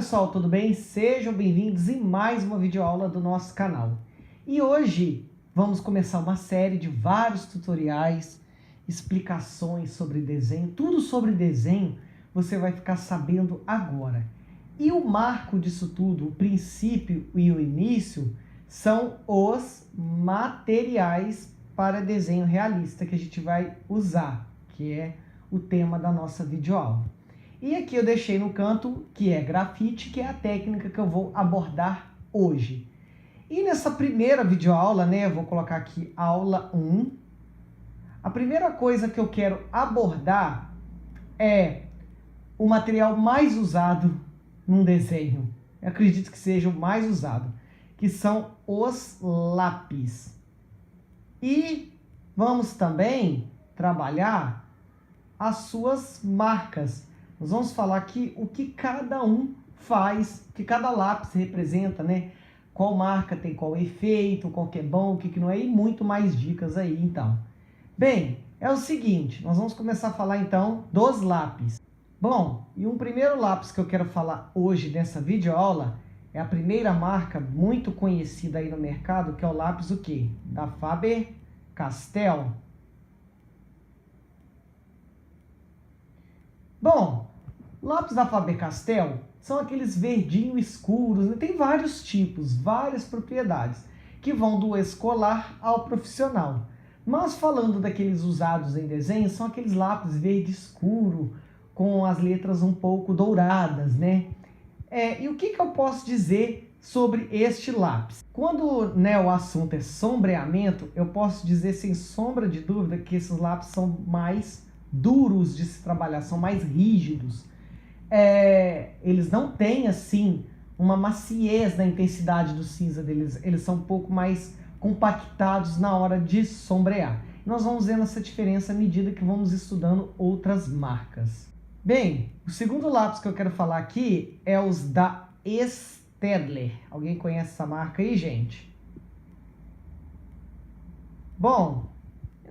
pessoal, tudo bem? Sejam bem-vindos em mais uma videoaula do nosso canal. E hoje vamos começar uma série de vários tutoriais, explicações sobre desenho, tudo sobre desenho você vai ficar sabendo agora. E o marco disso tudo, o princípio e o início, são os materiais para desenho realista que a gente vai usar, que é o tema da nossa videoaula. E aqui eu deixei no canto que é grafite, que é a técnica que eu vou abordar hoje. E nessa primeira videoaula, né, eu vou colocar aqui aula 1. A primeira coisa que eu quero abordar é o material mais usado num desenho. Eu acredito que seja o mais usado, que são os lápis. E vamos também trabalhar as suas marcas. Nós vamos falar aqui o que cada um faz, o que cada lápis representa, né? Qual marca tem qual efeito, qual que é bom, o que não é, e muito mais dicas aí, então. Bem, é o seguinte, nós vamos começar a falar então dos lápis. Bom, e um primeiro lápis que eu quero falar hoje nessa videoaula é a primeira marca muito conhecida aí no mercado, que é o lápis o quê? Da Faber-Castell. Bom, lápis da Faber-Castell são aqueles verdinhos escuros, né? Tem vários tipos, várias propriedades, que vão do escolar ao profissional. Mas falando daqueles usados em desenho, são aqueles lápis verde escuro, com as letras um pouco douradas, né? E o que eu posso dizer sobre este lápis? Quando, né, o assunto é sombreamento, eu posso dizer sem sombra de dúvida que esses lápis são mais duros de se trabalhar, são mais rígidos. Eles não têm assim uma maciez na intensidade do cinza deles, eles são um pouco mais compactados na hora de sombrear. Nós vamos vendo essa diferença à medida que vamos estudando outras marcas. Bem, o segundo lápis que eu quero falar aqui é os da Staedtler. Alguém conhece essa marca aí, gente? Bom,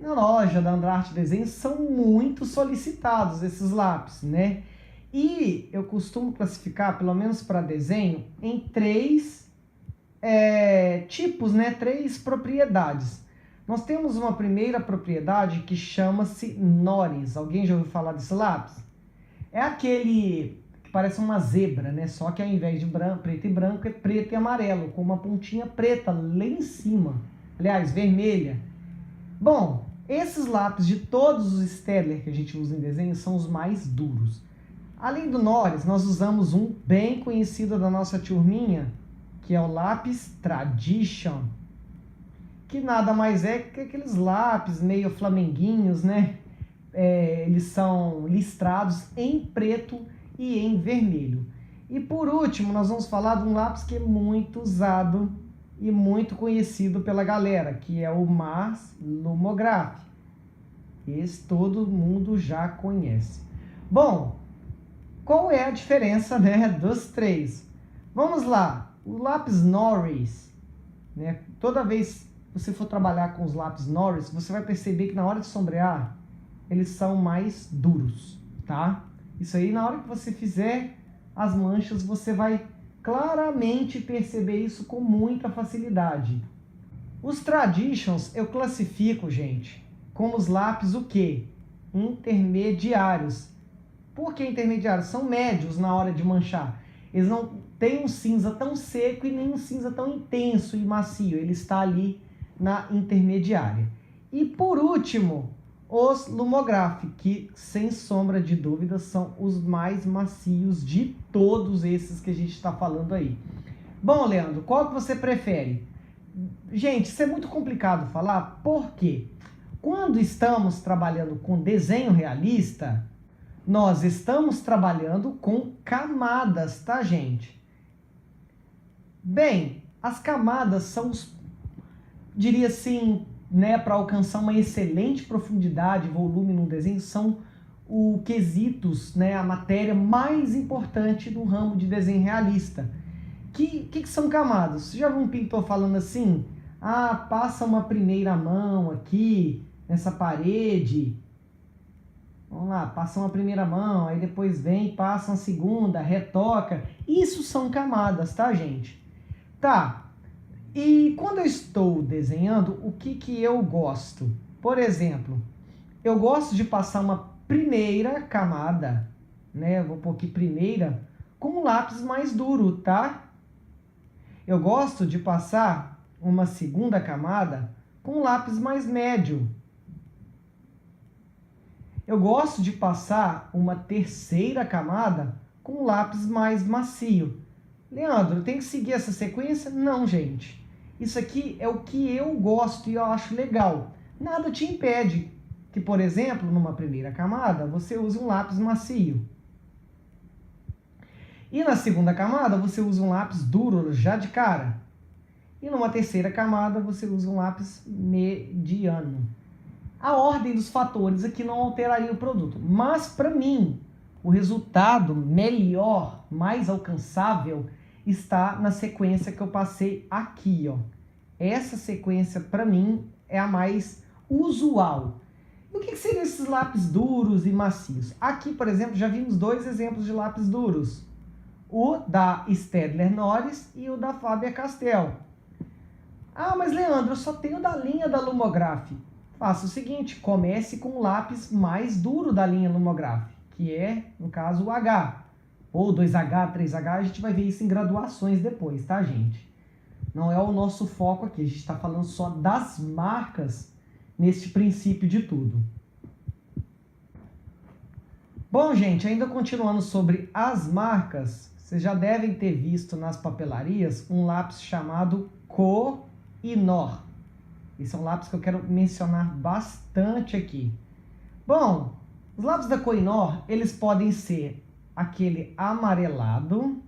na loja da Andrart Desenhos são muito solicitados esses lápis, né? E eu costumo classificar, pelo menos para desenho, em três tipos, né? Três propriedades. Nós temos uma primeira propriedade que chama-se Noris. Alguém já ouviu falar desse lápis? É aquele que parece uma zebra, né? Só que ao invés de preto e branco, é preto e amarelo, com uma pontinha preta lá em cima. Aliás, vermelha. Bom, esses lápis de todos os Staedtler que a gente usa em desenho são os mais duros. Além do Noris, nós usamos um bem conhecido da nossa turminha, que é o lápis Tradition, que nada mais é que aqueles lápis meio flamenguinhos, né? Eles são listrados em preto e em vermelho. E por último, nós vamos falar de um lápis que é muito usado e muito conhecido pela galera, que é o Mars Lumograph. Esse todo mundo já conhece. Bom, qual é a diferença, né, dos três? Vamos lá, o lápis Noris, né, toda vez que você for trabalhar com os lápis Noris, você vai perceber que na hora de sombrear, eles são mais duros, tá? Isso aí, na hora que você fizer as manchas, você vai claramente perceber isso com muita facilidade. Os Traditions eu classifico, gente, como os lápis o quê? Intermediários. Por que intermediários? São médios na hora de manchar. Eles não têm um cinza tão seco e nem um cinza tão intenso e macio. Ele está ali na intermediária. E por último, os Lumograph, que sem sombra de dúvida são os mais macios de todos esses que a gente está falando aí. Bom, Leandro, qual que você prefere? Gente, isso é muito complicado falar, porque quando estamos trabalhando com desenho realista, nós estamos trabalhando com camadas, tá, gente? Bem, as camadas são diria assim, né, para alcançar uma excelente profundidade e volume no desenho, são os quesitos, né, a matéria mais importante do ramo de desenho realista. Que são camadas? Você já viu um pintor falando assim? Ah, passa uma primeira mão aqui, nessa parede, Vamos lá, passa uma primeira mão, aí depois vem, passa uma segunda, retoca. Isso são camadas, tá, gente? Tá. E quando eu estou desenhando, o que eu gosto? Por exemplo, eu gosto de passar uma primeira camada, né? Vou pôr aqui primeira, com um lápis mais duro, tá? Eu gosto de passar uma segunda camada com um lápis mais médio. Eu gosto de passar uma terceira camada com um lápis mais macio. Leandro, tem que seguir essa sequência? Não, gente. Isso aqui é o que eu gosto e eu acho legal. Nada te impede que, por exemplo, numa primeira camada, você use um lápis macio. E na segunda camada, você usa um lápis duro já de cara. E numa terceira camada, você usa um lápis mediano. A ordem dos fatores aqui não alteraria o produto. Mas, para mim, o resultado melhor, mais alcançável, está na sequência que eu passei aqui, ó. Essa sequência, para mim, é a mais usual. E o que seriam esses lápis duros e macios? Aqui, por exemplo, já vimos dois exemplos de lápis duros. O da Staedtler Noris e o da Faber-Castell. Ah, mas Leandro, eu só tenho da linha da Lumograph. Faça o seguinte, comece com o lápis mais duro da linha Lumograph, que é, no caso, o H. Ou 2H, 3H, a gente vai ver isso em graduações depois, tá, gente? Não é o nosso foco aqui, a gente está falando só das marcas neste princípio de tudo. Bom, gente, ainda continuando sobre as marcas, vocês já devem ter visto nas papelarias um lápis chamado Koh-i-Noor. Esse é um lápis que eu quero mencionar bastante aqui. Bom, os lápis da Koh-i-Noor, eles podem ser aquele amarelado,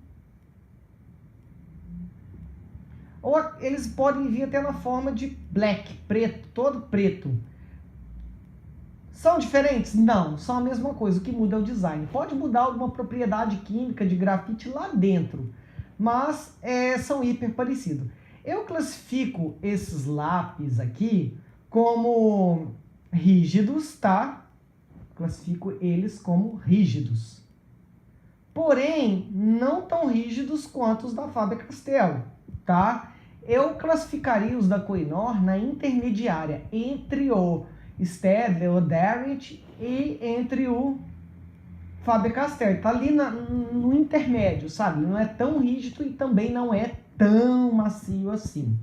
ou eles podem vir até na forma de black, preto, todo preto. São diferentes? Não, são a mesma coisa, o que muda é o design. Pode mudar alguma propriedade química de grafite lá dentro, mas são hiper parecidos. Eu classifico esses lápis aqui como rígidos, tá? Classifico eles como rígidos. Porém, não tão rígidos quanto os da Faber-Castell, tá? Eu classificaria os da Koh-i-Noor na intermediária entre o Staedtler, o Derwent e entre o Faber-Castell. Tá ali no intermédio, sabe? Não é tão rígido e também não é tão macio assim.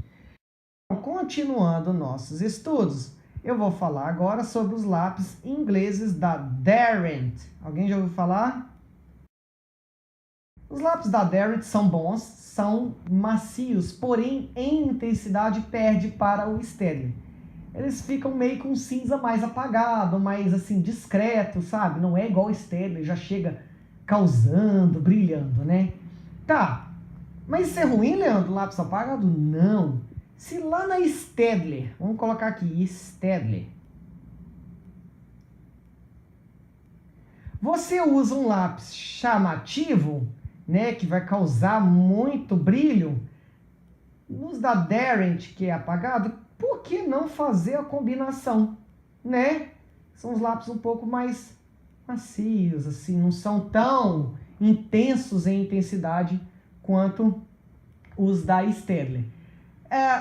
Continuando nossos estudos, eu vou falar agora sobre os lápis ingleses da Derwent. Alguém já ouviu falar? Os lápis da Derwent são bons, são macios, porém em intensidade perde para o Staedtler. Eles ficam meio com um cinza mais apagado, mais assim discreto, sabe? Não é igual o Staedtler, já chega causando, brilhando, né? Tá, mas isso é ruim, Leandro? Lápis apagado? Não. Se lá na Staedtler, vamos colocar aqui, Staedtler, você usa um lápis chamativo, né, que vai causar muito brilho, nos da Derwent, que é apagado, por que não fazer a combinação, né? São os lápis um pouco mais macios, assim, não são tão intensos em intensidade quanto os da Staedtler.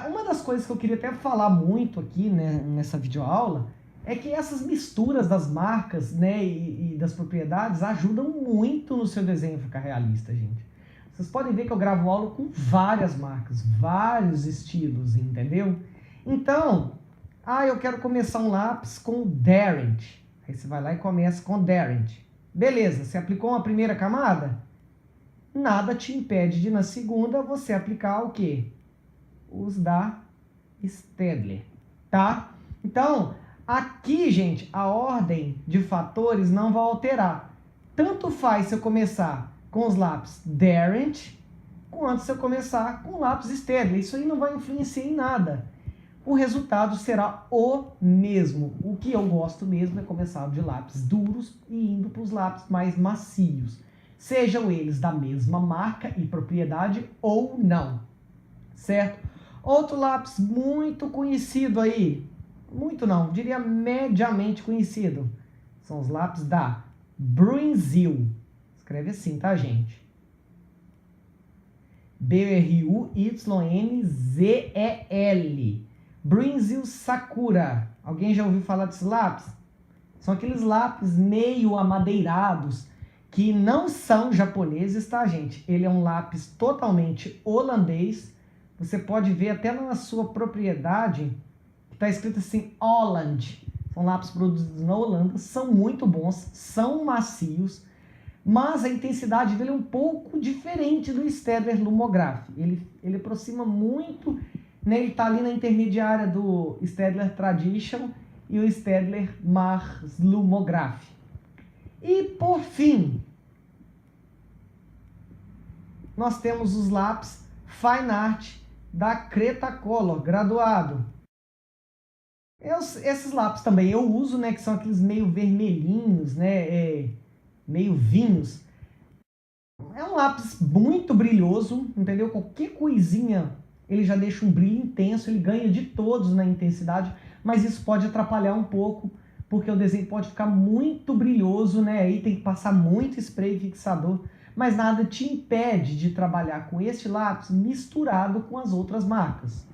Uma das coisas que eu queria até falar muito aqui, né, nessa videoaula é que essas misturas das marcas, né, e das propriedades ajudam muito no seu desenho ficar realista, gente. Vocês podem ver que eu gravo aula com várias marcas, vários estilos, entendeu? Então, eu quero começar um lápis com Derwent. Aí você vai lá e começa com Derwent. Beleza, você aplicou uma primeira camada? Nada te impede de, na segunda, você aplicar o quê? Os da Staedtler, tá? Então, aqui, gente, a ordem de fatores não vai alterar. Tanto faz se eu começar com os lápis Derwent, quanto se eu começar com o lápis Staedtler. Isso aí não vai influenciar em nada. O resultado será o mesmo. O que eu gosto mesmo é começar de lápis duros e indo para os lápis mais macios. Sejam eles da mesma marca e propriedade ou não, certo? Outro lápis muito conhecido aí, muito não, diria mediamente conhecido, São os lápis da Bruinzeel. Escreve assim, tá, gente? Brunzeel. Bruinzeel Sakura. Alguém já ouviu falar desses lápis? São aqueles lápis meio amadeirados, que não são japoneses, tá, gente? Ele é um lápis totalmente holandês. Você pode ver até na sua propriedade, que está escrito assim, Holland. São lápis produzidos na Holanda, são muito bons, são macios, mas a intensidade dele é um pouco diferente do Staedtler Lumograph. Ele aproxima muito, né? Ele está ali na intermediária do Staedtler Tradition e o Staedtler Mars Lumograph. E, por fim, nós temos os lápis Fine Art da Cretacolor, graduado. Esses lápis também eu uso, né, que são aqueles meio vermelhinhos, né, meio vinhos. É um lápis muito brilhoso, entendeu? Qualquer coisinha ele já deixa um brilho intenso, ele ganha de todos na intensidade, mas isso pode atrapalhar um pouco, porque o desenho pode ficar muito brilhoso, né? Aí tem que passar muito spray fixador, mas nada te impede de trabalhar com este lápis misturado com as outras marcas.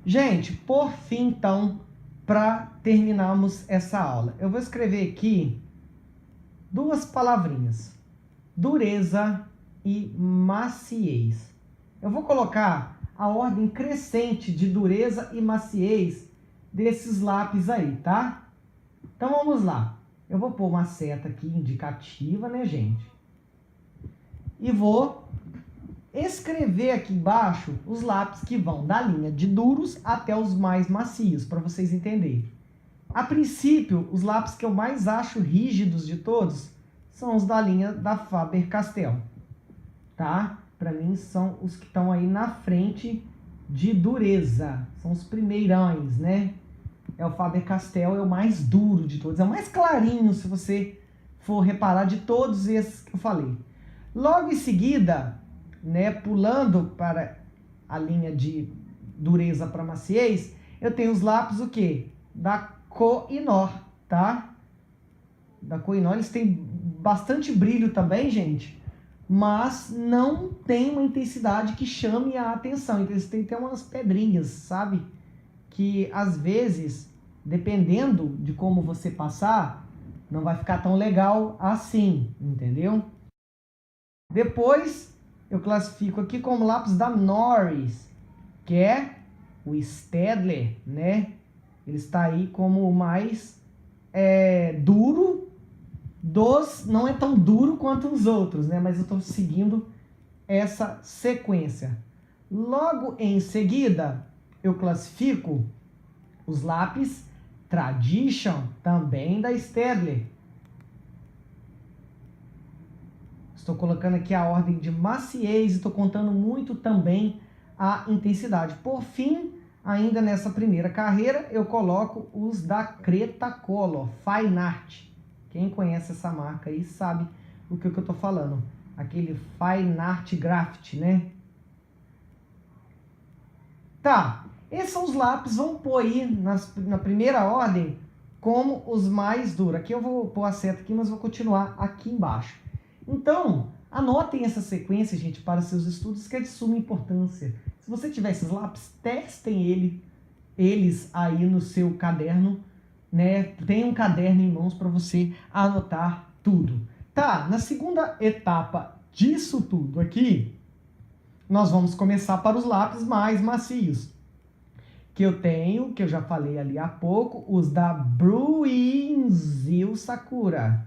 Gente, por fim, então, para terminarmos essa aula, eu vou escrever aqui duas palavrinhas: dureza e maciez. Eu vou colocar a ordem crescente de dureza e maciez desses lápis aí, tá? Então vamos lá. Eu vou pôr uma seta aqui indicativa, né, gente? E vou escrever aqui embaixo os lápis que vão da linha de duros até os mais macios, para vocês entenderem. A princípio, os lápis que eu mais acho rígidos de todos são os da linha da Faber-Castell, tá? Para mim, são os que estão aí na frente de dureza. São os primeirões, né? O Faber-Castell é o mais duro de todos. É o mais clarinho, se você for reparar, de todos esses que eu falei. Logo em seguida, né, pulando para a linha de dureza para maciez, eu tenho os lápis o quê? Da Koh-i-Noor, tá? Da Koh-i-Noor, eles têm bastante brilho também, gente, mas não tem uma intensidade que chame a atenção. Então eles têm até umas pedrinhas, sabe? Que às vezes, dependendo de como você passar, não vai ficar tão legal assim, entendeu? Depois eu classifico aqui como lápis da Norris, que é o Staedtler, né? Ele está aí como o mais duro dos... Não é tão duro quanto os outros, né? Mas eu estou seguindo essa sequência. Logo em seguida, eu classifico os lápis Tradition, também da Staedtler. Estou colocando aqui a ordem de maciez e estou contando muito também a intensidade. Por fim, ainda nessa primeira carreira, eu coloco os da Cretacolor, Fine Art. Quem conhece essa marca aí sabe o que eu estou falando. Aquele Fine Art Graphite, né? Tá, esses são os lápis, vamos pôr aí na primeira ordem como os mais duros. Aqui eu vou pôr a seta aqui, mas vou continuar aqui embaixo. Então, anotem essa sequência, gente, para seus estudos, que é de suma importância. Se você tiver esses lápis, testem eles aí no seu caderno, né? Tenha um caderno em mãos para você anotar tudo. Tá, na segunda etapa disso tudo aqui, nós vamos começar para os lápis mais macios. Que eu tenho, que eu já falei ali há pouco, os da Bruinzeel Sakura.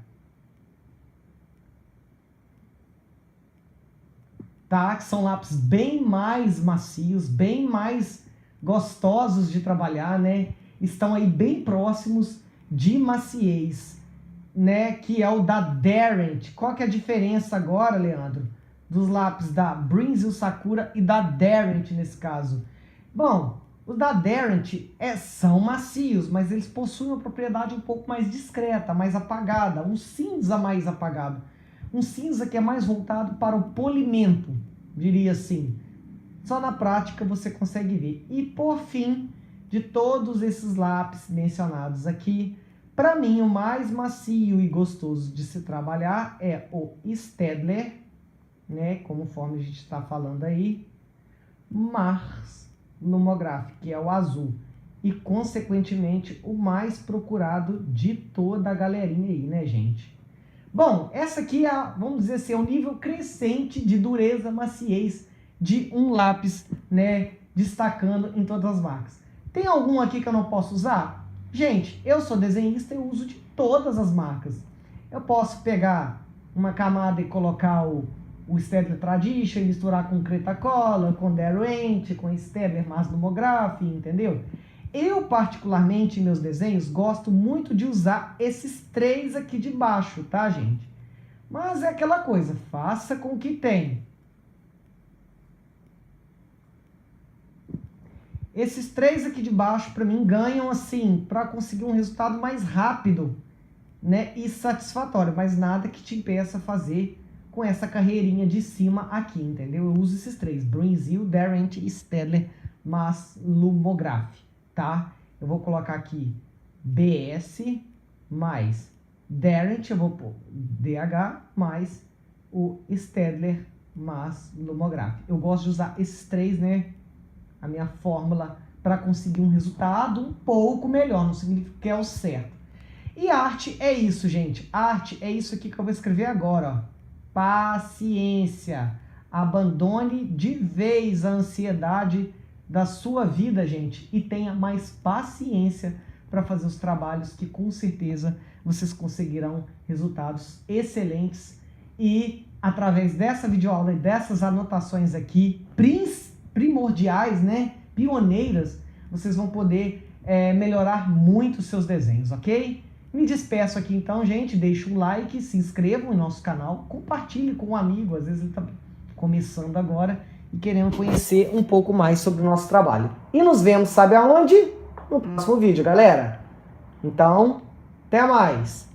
Tá? Que são lápis bem mais macios, bem mais gostosos de trabalhar, né? Estão aí bem próximos de maciez, né? Que é o da Derwent. Qual que é a diferença agora, Leandro, dos lápis da Bruinzeel Sakura e da Derwent nesse caso? Bom, os da Derwent são macios, mas eles possuem uma propriedade um pouco mais discreta, mais apagada, um cinza mais apagado. Um cinza que é mais voltado para o polimento, diria assim. Só na prática você consegue ver. E por fim, de todos esses lápis mencionados aqui, para mim o mais macio e gostoso de se trabalhar é o Staedtler, né, conforme a gente está falando aí, Mars Lumograph, que é o azul, e consequentemente o mais procurado de toda a galerinha aí, né, gente? Bom, essa aqui é, vamos dizer assim, é o nível crescente de dureza, maciez de um lápis, né, destacando em todas as marcas. Tem algum aqui que eu não posso usar? Gente, eu sou desenhista e uso de todas as marcas. Eu posso pegar uma camada e colocar o Staedtler Tradition, misturar com Cretacolor, com Derwent, com Staedtler Mars Lumograph, entendeu? Eu, particularmente, em meus desenhos, gosto muito de usar esses três aqui de baixo, tá, gente? Mas é aquela coisa, faça com o que tem. Esses três aqui de baixo, para mim, ganham, assim, para conseguir um resultado mais rápido, né, e satisfatório, mas nada que te impeça fazer com essa carreirinha de cima aqui, entendeu? Eu uso esses três, Bruinzeel, Derwent e Staedtler Mars Lumograph, tá? Eu vou colocar aqui BS mais Derwent, eu vou pôr DH mais o Staedtler Mars Lumograph. Eu gosto de usar esses três, né, a minha fórmula, para conseguir um resultado um pouco melhor, não significa que é o certo. E arte é isso, gente. Arte é isso aqui que eu vou escrever agora, ó. Paciência. Abandone de vez a ansiedade da sua vida, gente, e tenha mais paciência para fazer os trabalhos que com certeza vocês conseguirão resultados excelentes. E através dessa videoaula e dessas anotações aqui, primordiais, né, pioneiras, vocês vão poder melhorar muito os seus desenhos, ok? Me despeço aqui então, gente, deixe um like, se inscrevam em nosso canal, compartilhe com um amigo, às vezes ele está começando agora e querendo conhecer um pouco mais sobre o nosso trabalho. E nos vemos, sabe aonde? No próximo vídeo, galera. Então, até mais!